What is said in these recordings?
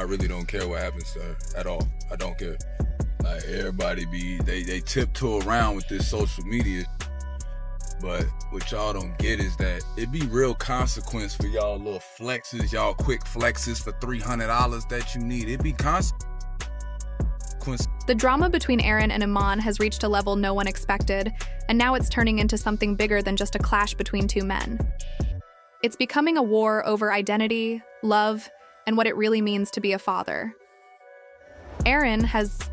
really don't care what happens to her at all. I don't care. Like, everybody they tiptoe around with this social media. But what y'all don't get is that it be real consequence for y'all little flexes, y'all quick flexes for $300 that you need. It be consequence. The drama between Aaron and Iman has reached a level no one expected, and now it's turning into something bigger than just a clash between two men. It's becoming a war over identity, love, and what it really means to be a father. Aaron has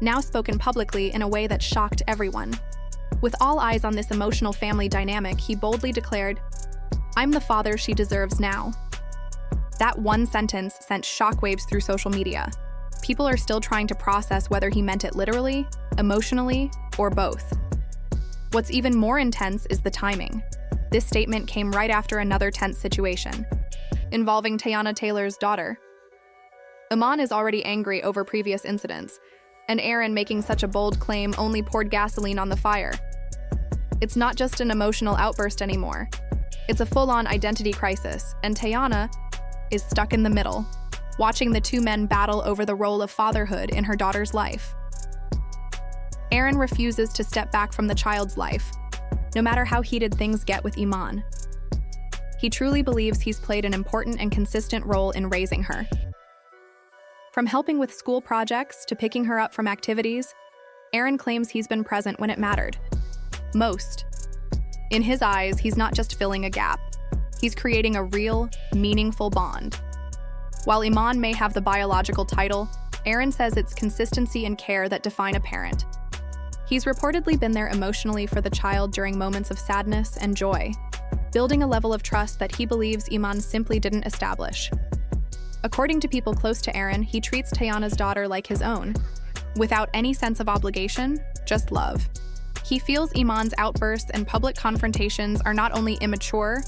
now spoken publicly in a way that shocked everyone. With all eyes on this emotional family dynamic, he boldly declared, "I'm the father she deserves now." That one sentence sent shockwaves through social media. People are still trying to process whether he meant it literally, emotionally, or both. What's even more intense is the timing. This statement came right after another tense situation, involving Teyana Taylor's daughter. Iman is already angry over previous incidents, and Aaron making such a bold claim only poured gasoline on the fire. It's not just an emotional outburst anymore. It's a full-on identity crisis, and Tayiana is stuck in the middle, watching the two men battle over the role of fatherhood in her daughter's life. Aaron refuses to step back from the child's life, no matter how heated things get with Iman. He truly believes he's played an important and consistent role in raising her. From helping with school projects to picking her up from activities, Aaron claims he's been present when it mattered. Most. In his eyes, he's not just filling a gap. He's creating a real, meaningful bond. While Iman may have the biological title, Aaron says it's consistency and care that define a parent. He's reportedly been there emotionally for the child during moments of sadness and joy, building a level of trust that he believes Iman simply didn't establish. According to people close to Aaron, he treats Tayiana's daughter like his own, without any sense of obligation, just love. He feels Iman's outbursts and public confrontations are not only immature,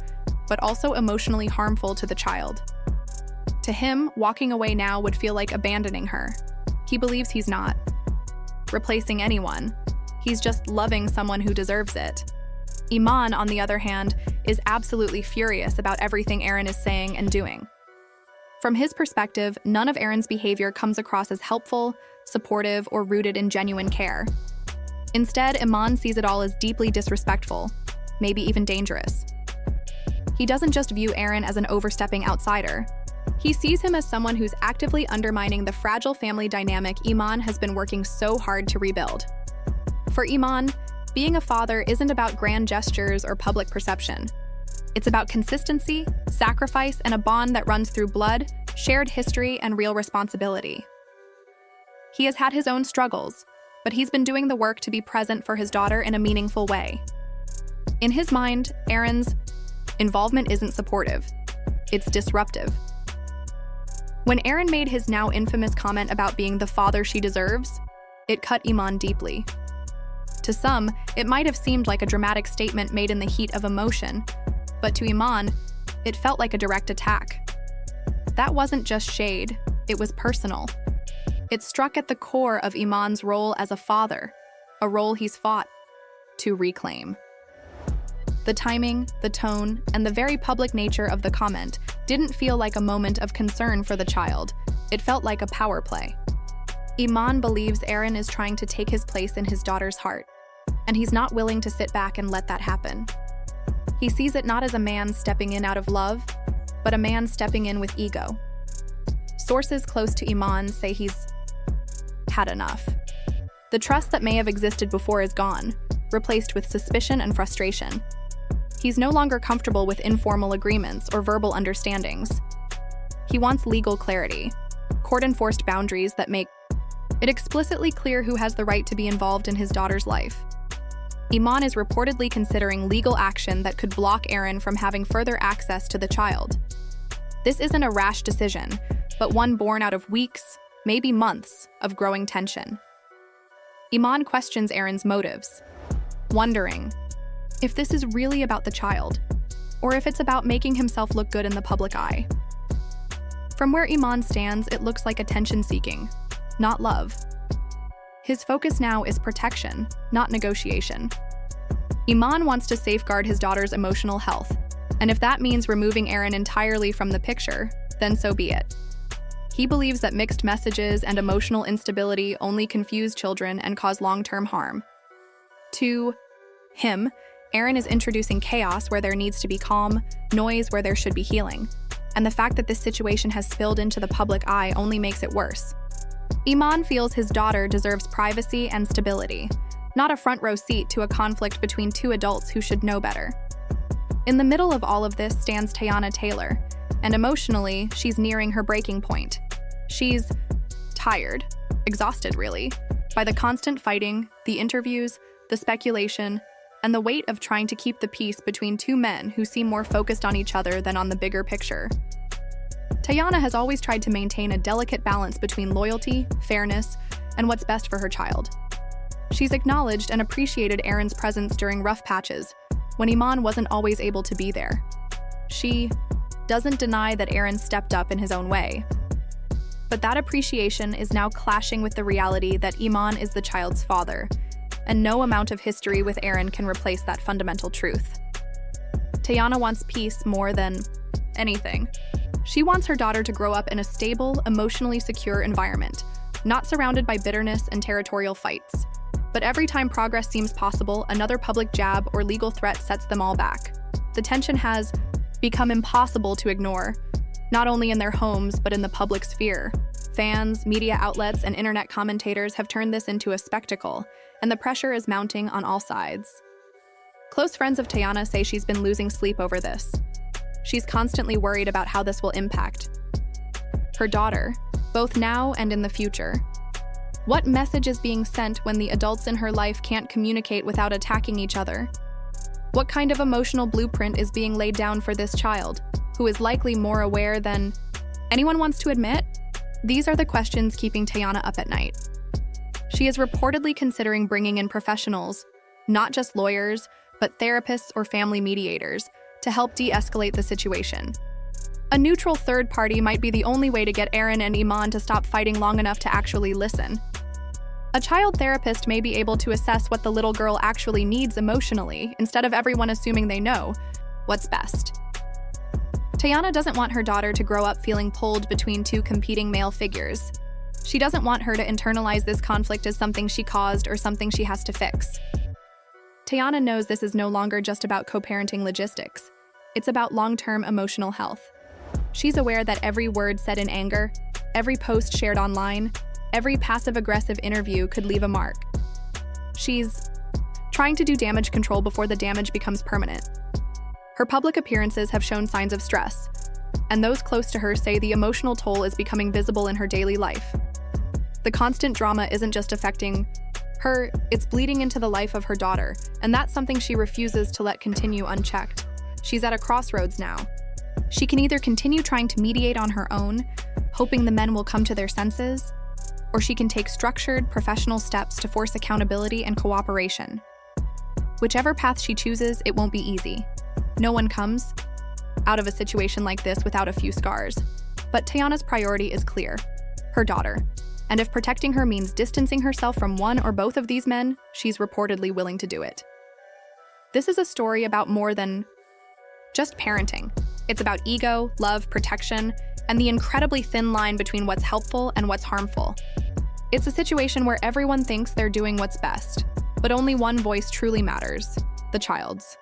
but also emotionally harmful to the child. To him, walking away now would feel like abandoning her. He believes he's not replacing anyone. He's just loving someone who deserves it. Iman, on the other hand, is absolutely furious about everything Aaron is saying and doing. From his perspective, none of Aaron's behavior comes across as helpful, supportive, or rooted in genuine care. Instead, Iman sees it all as deeply disrespectful, maybe even dangerous. He doesn't just view Aaron as an overstepping outsider. He sees him as someone who's actively undermining the fragile family dynamic Iman has been working so hard to rebuild. For Iman, being a father isn't about grand gestures or public perception. It's about consistency, sacrifice, and a bond that runs through blood, shared history, and real responsibility. He has had his own struggles, but he's been doing the work to be present for his daughter in a meaningful way. In his mind, Aaron's involvement isn't supportive, it's disruptive. When Aaron made his now infamous comment about being the father she deserves, it cut Iman deeply. To some, it might have seemed like a dramatic statement made in the heat of emotion, but to Iman, it felt like a direct attack. That wasn't just shade, it was personal. It struck at the core of Iman's role as a father, a role he's fought to reclaim. The timing, the tone, and the very public nature of the comment didn't feel like a moment of concern for the child. It felt like a power play. Iman believes Aaron is trying to take his place in his daughter's heart, and he's not willing to sit back and let that happen. He sees it not as a man stepping in out of love, but a man stepping in with ego. Sources close to Iman say he's had enough. The trust that may have existed before is gone, replaced with suspicion and frustration. He's no longer comfortable with informal agreements or verbal understandings. He wants legal clarity, court-enforced boundaries that make it explicitly clear who has the right to be involved in his daughter's life. Iman is reportedly considering legal action that could block Aaron from having further access to the child. This isn't a rash decision, but one born out of weeks, maybe months, of growing tension. Iman questions Aaron's motives, wondering if this is really about the child, or if it's about making himself look good in the public eye. From where Iman stands, it looks like attention-seeking, not love. His focus now is protection, not negotiation. Iman wants to safeguard his daughter's emotional health, and if that means removing Aaron entirely from the picture, then so be it. He believes that mixed messages and emotional instability only confuse children and cause long-term harm. To him, Aaron is introducing chaos where there needs to be calm, noise where there should be healing. And the fact that this situation has spilled into the public eye only makes it worse. Iman feels his daughter deserves privacy and stability, not a front-row seat to a conflict between two adults who should know better. In the middle of all of this stands Teyana Taylor, and emotionally, she's nearing her breaking point. She's tired, exhausted really, by the constant fighting, the interviews, the speculation, and the weight of trying to keep the peace between two men who seem more focused on each other than on the bigger picture. Tayiana has always tried to maintain a delicate balance between loyalty, fairness, and what's best for her child. She's acknowledged and appreciated Aaron's presence during rough patches, when Iman wasn't always able to be there. She doesn't deny that Aaron stepped up in his own way. But that appreciation is now clashing with the reality that Iman is the child's father, and no amount of history with Aaron can replace that fundamental truth. Tayiana wants peace more than anything. She wants her daughter to grow up in a stable, emotionally secure environment, not surrounded by bitterness and territorial fights. But every time progress seems possible, another public jab or legal threat sets them all back. The tension has become impossible to ignore, not only in their homes, but in the public sphere. Fans, media outlets, and internet commentators have turned this into a spectacle, and the pressure is mounting on all sides. Close friends of Tayiana say she's been losing sleep over this. She's constantly worried about how this will impact her daughter, both now and in the future. What message is being sent when the adults in her life can't communicate without attacking each other? What kind of emotional blueprint is being laid down for this child, who is likely more aware than anyone wants to admit? These are the questions keeping Tayiana up at night. She is reportedly considering bringing in professionals, not just lawyers, but therapists or family mediators, to help de-escalate the situation. A neutral third party might be the only way to get Aaron and Iman to stop fighting long enough to actually listen. A child therapist may be able to assess what the little girl actually needs emotionally, instead of everyone assuming they know what's best. Tayiana doesn't want her daughter to grow up feeling pulled between two competing male figures. She doesn't want her to internalize this conflict as something she caused or something she has to fix. Tayiana knows this is no longer just about co-parenting logistics. It's about long-term emotional health. She's aware that every word said in anger, every post shared online, every passive-aggressive interview could leave a mark. She's trying to do damage control before the damage becomes permanent. Her public appearances have shown signs of stress, and those close to her say the emotional toll is becoming visible in her daily life. The constant drama isn't just affecting her, it's bleeding into the life of her daughter, and that's something she refuses to let continue unchecked. She's at a crossroads now. She can either continue trying to mediate on her own, hoping the men will come to their senses, or she can take structured, professional steps to force accountability and cooperation. Whichever path she chooses, it won't be easy. No one comes out of a situation like this without a few scars. But Tayiana's priority is clear: her daughter. And if protecting her means distancing herself from one or both of these men, she's reportedly willing to do it. This is a story about more than just parenting. It's about ego, love, protection, and the incredibly thin line between what's helpful and what's harmful. It's a situation where everyone thinks they're doing what's best, but only one voice truly matters: the child's.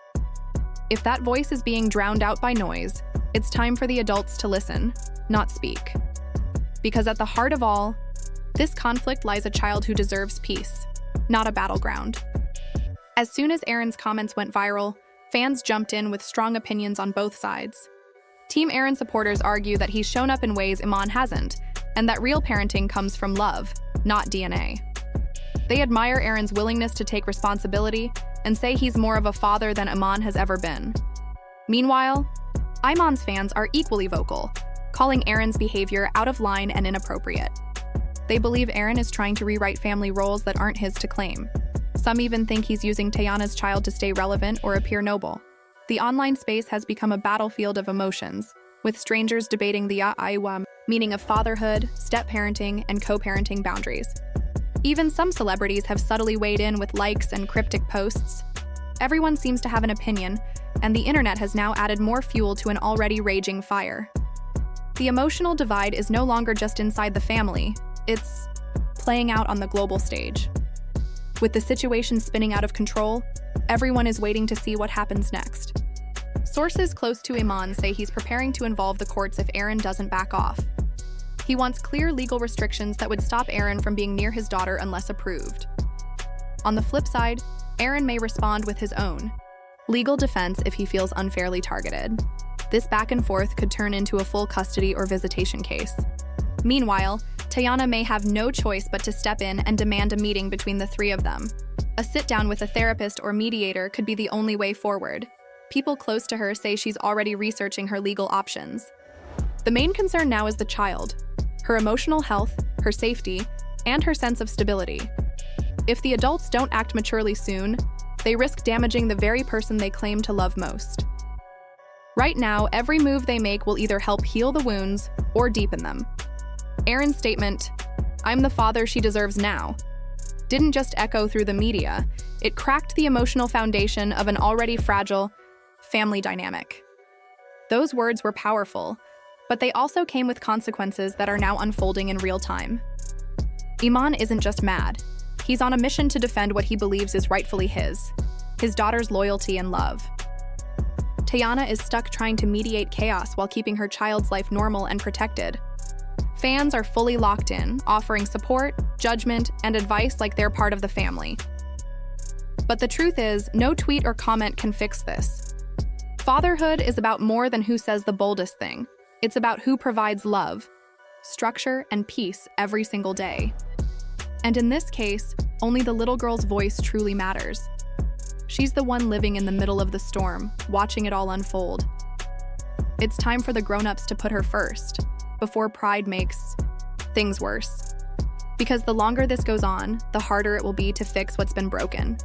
If that voice is being drowned out by noise, it's time for the adults to listen, not speak. Because at the heart of all, this conflict lies a child who deserves peace, not a battleground. As soon as Aaron's comments went viral, fans jumped in with strong opinions on both sides. Team Aaron supporters argue that he's shown up in ways Iman hasn't, and that real parenting comes from love, not DNA. They admire Aaron's willingness to take responsibility and say he's more of a father than Iman has ever been. Meanwhile, Iman's fans are equally vocal, calling Aaron's behavior out of line and inappropriate. They believe Aaron is trying to rewrite family roles that aren't his to claim. Some even think he's using Tayana's child to stay relevant or appear noble. The online space has become a battlefield of emotions, with strangers debating the meaning of fatherhood, step-parenting, and co-parenting boundaries. Even some celebrities have subtly weighed in with likes and cryptic posts. Everyone seems to have an opinion, and the internet has now added more fuel to an already raging fire. The emotional divide is no longer just inside the family, it's playing out on the global stage. With the situation spinning out of control, everyone is waiting to see what happens next. Sources close to Iman say he's preparing to involve the courts if Aaron doesn't back off. He wants clear legal restrictions that would stop Aaron from being near his daughter unless approved. On the flip side, Aaron may respond with his own legal defense if he feels unfairly targeted. This back and forth could turn into a full custody or visitation case. Meanwhile, Tayiana may have no choice but to step in and demand a meeting between the three of them. A sit-down with a therapist or mediator could be the only way forward. People close to her say she's already researching her legal options. The main concern now is the child, her emotional health, her safety, and her sense of stability. If the adults don't act maturely soon, they risk damaging the very person they claim to love most. Right now, every move they make will either help heal the wounds or deepen them. Aaron's statement, "I'm the father she deserves now," didn't just echo through the media, it cracked the emotional foundation of an already fragile family dynamic. Those words were powerful, but they also came with consequences that are now unfolding in real time. Iman isn't just mad. He's on a mission to defend what he believes is rightfully his daughter's loyalty and love. Tayiana is stuck trying to mediate chaos while keeping her child's life normal and protected. Fans are fully locked in, offering support, judgment, and advice like they're part of the family. But the truth is, no tweet or comment can fix this. Fatherhood is about more than who says the boldest thing. It's about who provides love, structure, and peace every single day. And in this case, only the little girl's voice truly matters. She's the one living in the middle of the storm, watching it all unfold. It's time for the grown-ups to put her first, before pride makes things worse. Because the longer this goes on, the harder it will be to fix what's been broken.